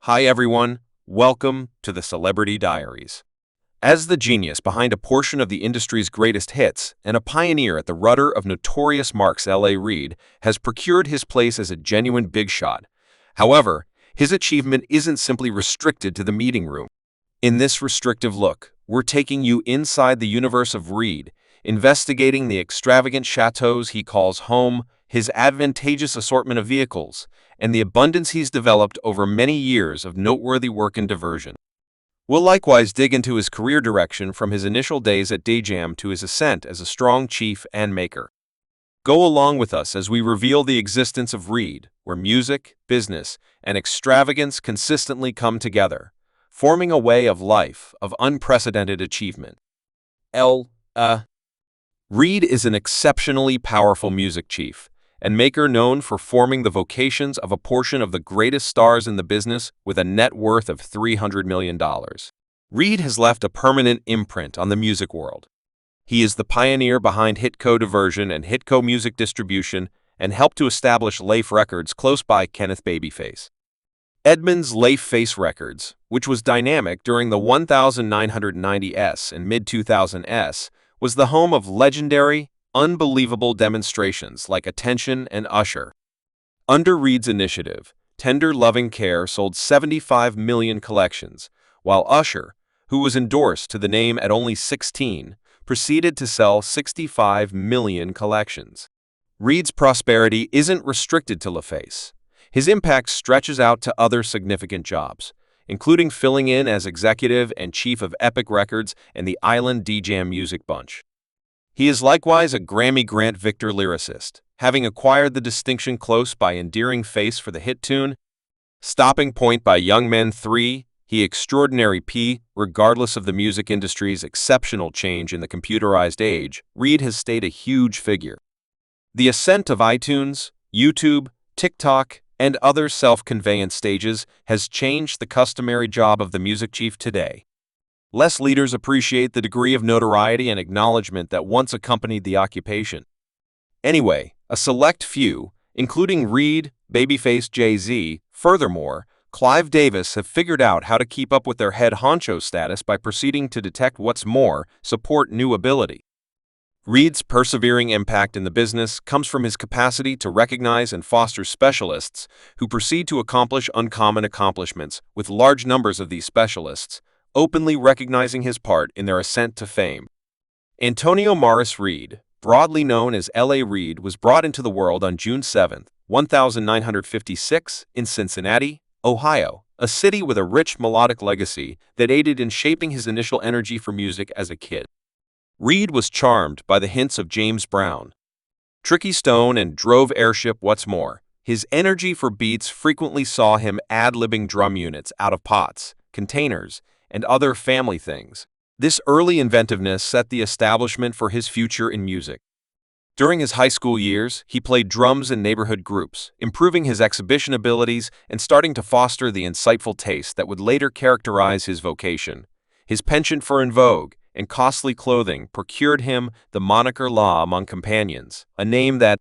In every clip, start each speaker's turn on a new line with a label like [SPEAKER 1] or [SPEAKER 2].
[SPEAKER 1] Hi everyone, welcome to the Celebrity Diaries. As the genius behind a portion of the industry's greatest hits and a pioneer at the rudder of notorious marques, Reid has procured his place as a genuine big shot. However, his achievement isn't simply restricted to the meeting room. In this restrictive look, we're taking you inside the universe of Reid, investigating the extravagant chateaus he calls home, his advantageous assortment of vehicles, and the abundance he's developed over many years of noteworthy work and diversion. We'll likewise dig into his career direction from his initial days at Dayjam to his ascent as a strong chief and maker. Go along with us as we reveal the existence of Reid, where music, business, and extravagance consistently come together, forming a way of life of unprecedented achievement. Reid is an exceptionally powerful music chief and maker known for forming the vocations of a portion of the greatest stars in the business with a net worth of $300 million. Reid has left a permanent imprint on the music world. He is the pioneer behind Hitco Diversion and Hitco Music Distribution and helped to establish Lafe Records close by Kenneth Babyface. Edmunds Lafe Face Records, which was dynamic during the 1990s and mid-2000s, was the home of legendary, unbelievable demonstrations like Attention and Usher. Under Reid's initiative, Tender Loving Care sold 75 million collections, while Usher, who was endorsed to the name at only 16, proceeded to sell 65 million collections. Reid's prosperity isn't restricted to LaFace. His impact stretches out to other significant jobs, including filling in as executive and chief of Epic Records and the Island Dayjam Music Bunch. He is likewise a Grammy Grant Victor lyricist, having acquired the distinction close by endearing Face for the hit tune Stopping Point by Young Men 3, He Extraordinary P. Regardless of the music industry's exceptional change in the computerized age, Reid has stayed a huge figure. The ascent of iTunes, YouTube, TikTok, and other self-conveyance stages has changed the customary job of the music chief today. Less leaders appreciate the degree of notoriety and acknowledgement that once accompanied the occupation. Anyway, a select few, including Reid, Babyface Jay-Z, furthermore, Clive Davis have figured out how to keep up with their head honcho status by proceeding to detect what's more, support new ability. Reid's persevering impact in the business comes from his capacity to recognize and foster specialists who proceed to accomplish uncommon accomplishments, with large numbers of these specialists openly recognizing his part in their ascent to fame. Antonio Morris Reid, broadly known as L.A. Reid, was brought into the world on June 7, 1956, in Cincinnati, Ohio, a city with a rich melodic legacy that aided in shaping his initial energy for music as a kid. Reid was charmed by the hints of James Brown, Tricky Stone, and Drove Airship. What's more, his energy for beats frequently saw him ad-libbing drum units out of pots, containers, and other family things. This early inventiveness set the establishment for his future in music. During his high school years, he played drums in neighborhood groups, improving his exhibition abilities and starting to foster the insightful taste that would later characterize his vocation. His penchant for en vogue and costly clothing procured him the moniker Law among companions, a name that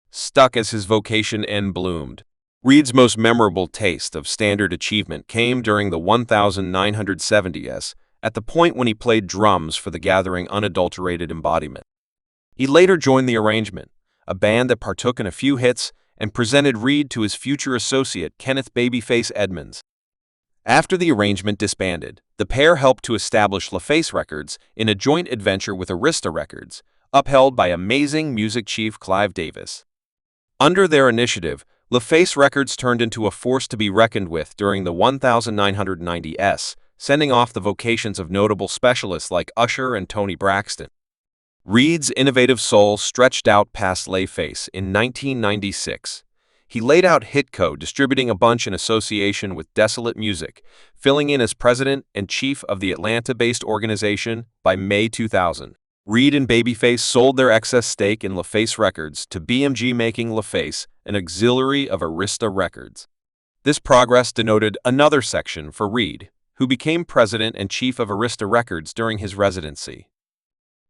[SPEAKER 1] stuck as his vocation bloomed. Reid's most memorable taste of standard achievement came during the 1970s, at the point when he played drums for the Gathering Unadulterated Embodiment. He later joined the Arrangement, a band that partook in a few hits, and presented Reid to his future associate Kenneth Babyface Edmunds. After the Arrangement disbanded, the pair helped to establish LaFace Records in a joint adventure with Arista Records, upheld by amazing music chief Clive Davis. Under their initiative, LaFace Records turned into a force to be reckoned with during the 1990s, sending off the vocations of notable specialists like Usher and Toni Braxton. Reid's innovative soul stretched out past LaFace in 1996. He laid out Hitco, distributing a bunch in association with Desolate Music, filling in as president and chief of the Atlanta-based organization by May 2000. Reid and Babyface sold their excess stake in LaFace Records to BMG, making LaFace an auxiliary of Arista Records. This progress denoted another section for Reid, who became president and chief of Arista Records during his residency.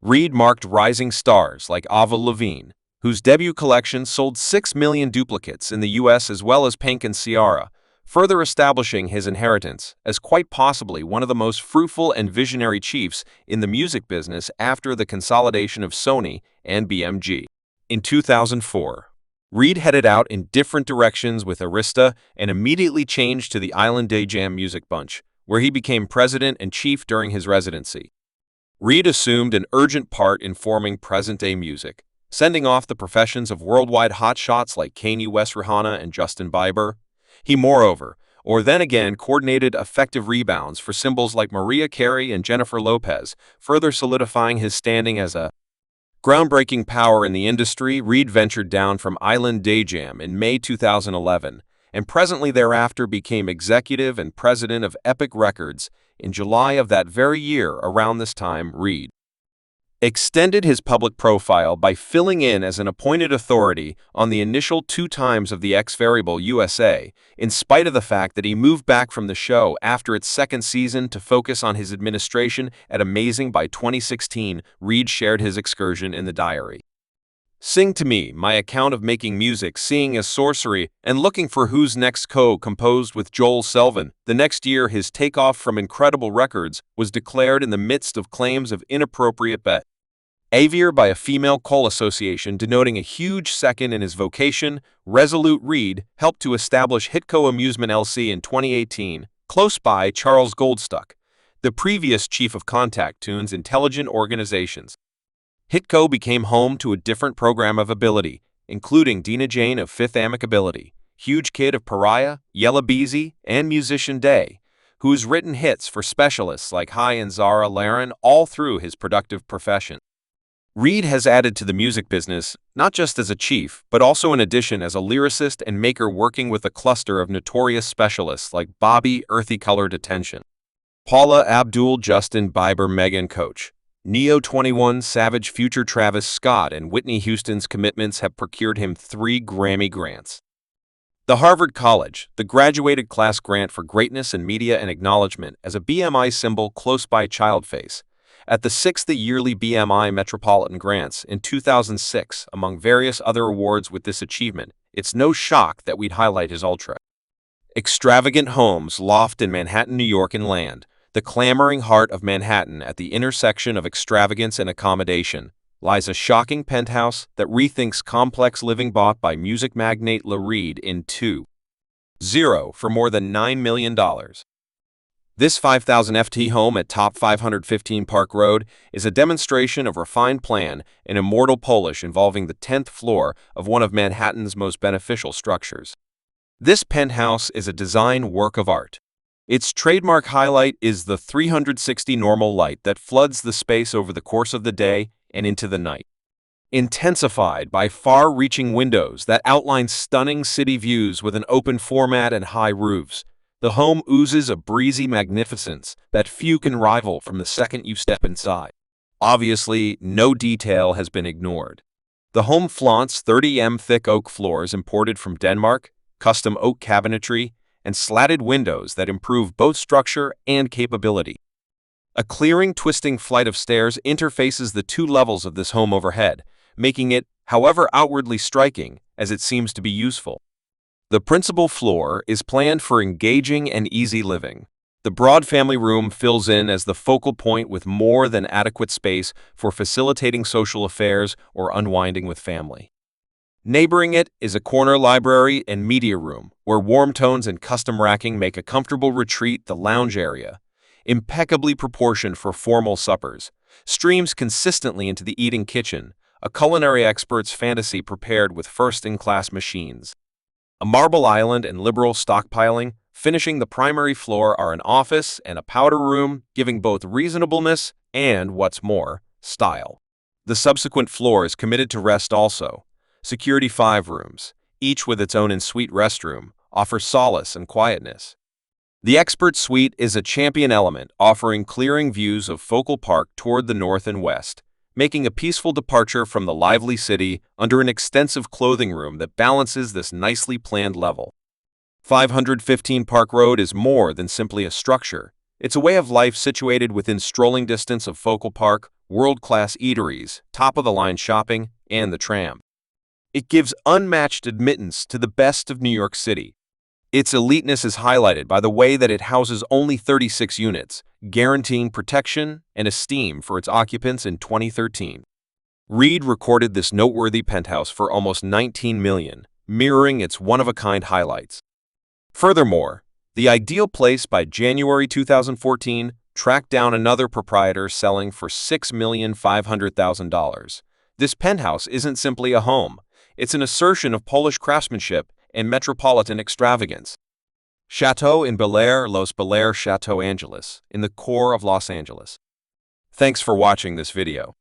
[SPEAKER 1] Reid marked rising stars like Avril Lavigne, whose debut collection sold 6 million duplicates in the US, as well as Pink and Ciara, further establishing his inheritance as quite possibly one of the most fruitful and visionary chiefs in the music business after the consolidation of Sony and BMG. In 2004, Reid headed out in different directions with Arista and immediately changed to the Island Day Jam Music Bunch, where he became president and chief during his residency. Reid assumed an urgent part in forming present-day music, sending off the professions of worldwide hotshots like Kanye West, Rihanna, and Justin Bieber. He moreover, or then again, coordinated effective rebounds for symbols like Mariah Carey and Jennifer Lopez, further solidifying his standing as a groundbreaking power in the industry. Reid ventured down from Island Day Jam in May 2011, and presently thereafter became executive and president of Epic Records in July of that very year. Around this time, Reid extended his public profile by filling in as an appointed authority on the initial 2 times of the X Variable USA, in spite of the fact that he moved back from the show after its 2nd season to focus on his administration at Amazing. By 2016, Reid shared his excursion in the diary. "Sing to me, my account of making music, seeing as sorcery, and looking for who's next." Co-composed with Joel Selvin. The next year, his takeoff from Incredible Records was declared in the midst of claims of inappropriate behavior by a female coal association, denoting a huge second in his vocation. Resolute Reid helped to establish Hitco Amusement LC in 2018, close by Charles Goldstuck, the previous chief of Contact Tunes Intelligent Organizations. Hitco became home to a different program of ability, including Dina Jane of Fifth Amicability, Huge Kid of Pariah, Yella Beezy, and Musician Day, who's written hits for specialists like Hi and Zara Laron all through his productive profession. Reid has added to the music business, not just as a chief, but also in addition as a lyricist and maker, working with a cluster of notorious specialists like Bobby Earthy Colored Attention, Paula Abdul, Justin Bieber, Megan Coach, Neo 21 Savage, Future, Travis Scott, and Whitney Houston's commitments have procured him 3 Grammy grants. The Harvard College, the graduated class grant for greatness in media and acknowledgement as a BMI symbol, close by Childface, at the 6th yearly BMI Metropolitan Grants in 2006, among various other awards. With this achievement, it's no shock that we'd highlight his ultra extravagant homes loft in Manhattan, New York, and land. The clamoring heart of Manhattan, at the intersection of extravagance and accommodation, lies a shocking penthouse that rethinks complex living, bought by music magnate Reid in 2.0 for more than $9 million. This 5,000 FT home at top 515 Park Road is a demonstration of refined plan and immortal polish, involving the 10th floor of one of Manhattan's most beneficial structures. This penthouse is a design work of art. Its trademark highlight is the 360 normal light that floods the space over the course of the day and into the night, intensified by far-reaching windows that outline stunning city views with an open format and high roofs. The home oozes a breezy magnificence that few can rival from the second you step inside. Obviously, no detail has been ignored. The home flaunts 30 thick oak floors imported from Denmark, custom oak cabinetry, and slatted windows that improve both structure and capability. A clearing, twisting flight of stairs interfaces the 2 levels of this home overhead, making it, however outwardly striking, as it seems to be useful. The principal floor is planned for engaging and easy living. The broad family room fills in as the focal point, with more than adequate space for facilitating social affairs or unwinding with family. Neighboring it is a corner library and media room, where warm tones and custom racking make a comfortable retreat. The lounge area, impeccably proportioned for formal suppers, streams consistently into the eating kitchen, a culinary expert's fantasy prepared with first-in-class machines. A marble island and liberal stockpiling finishing the primary floor are an office and a powder room, giving both reasonableness and, what's more, style. The subsequent floor is committed to rest also. Security 5 rooms, each with its own en-suite restroom, offer solace and quietness. The expert suite is a champion element, offering clearing views of Focal Park toward the north and west, making a peaceful departure from the lively city under an extensive clothing room that balances this nicely planned level. 515 Park Road is more than simply a structure. It's a way of life situated within strolling distance of Focal Park, world-class eateries, top-of-the-line shopping, and the tram. It gives unmatched admittance to the best of New York City. Its eliteness is highlighted by the way that it houses only 36 units, guaranteeing protection and esteem for its occupants in 2013. Reid recorded this noteworthy penthouse for almost $19 million, mirroring its one-of-a-kind highlights. Furthermore, The Ideal Place by January 2014 tracked down another proprietor selling for $6,500,000. This penthouse isn't simply a home, it's an assertion of Polish craftsmanship and metropolitan extravagance. Chateau in Bel Air, Los Bel Air Chateau Angeles, in the core of Los Angeles. Thanks for watching this video.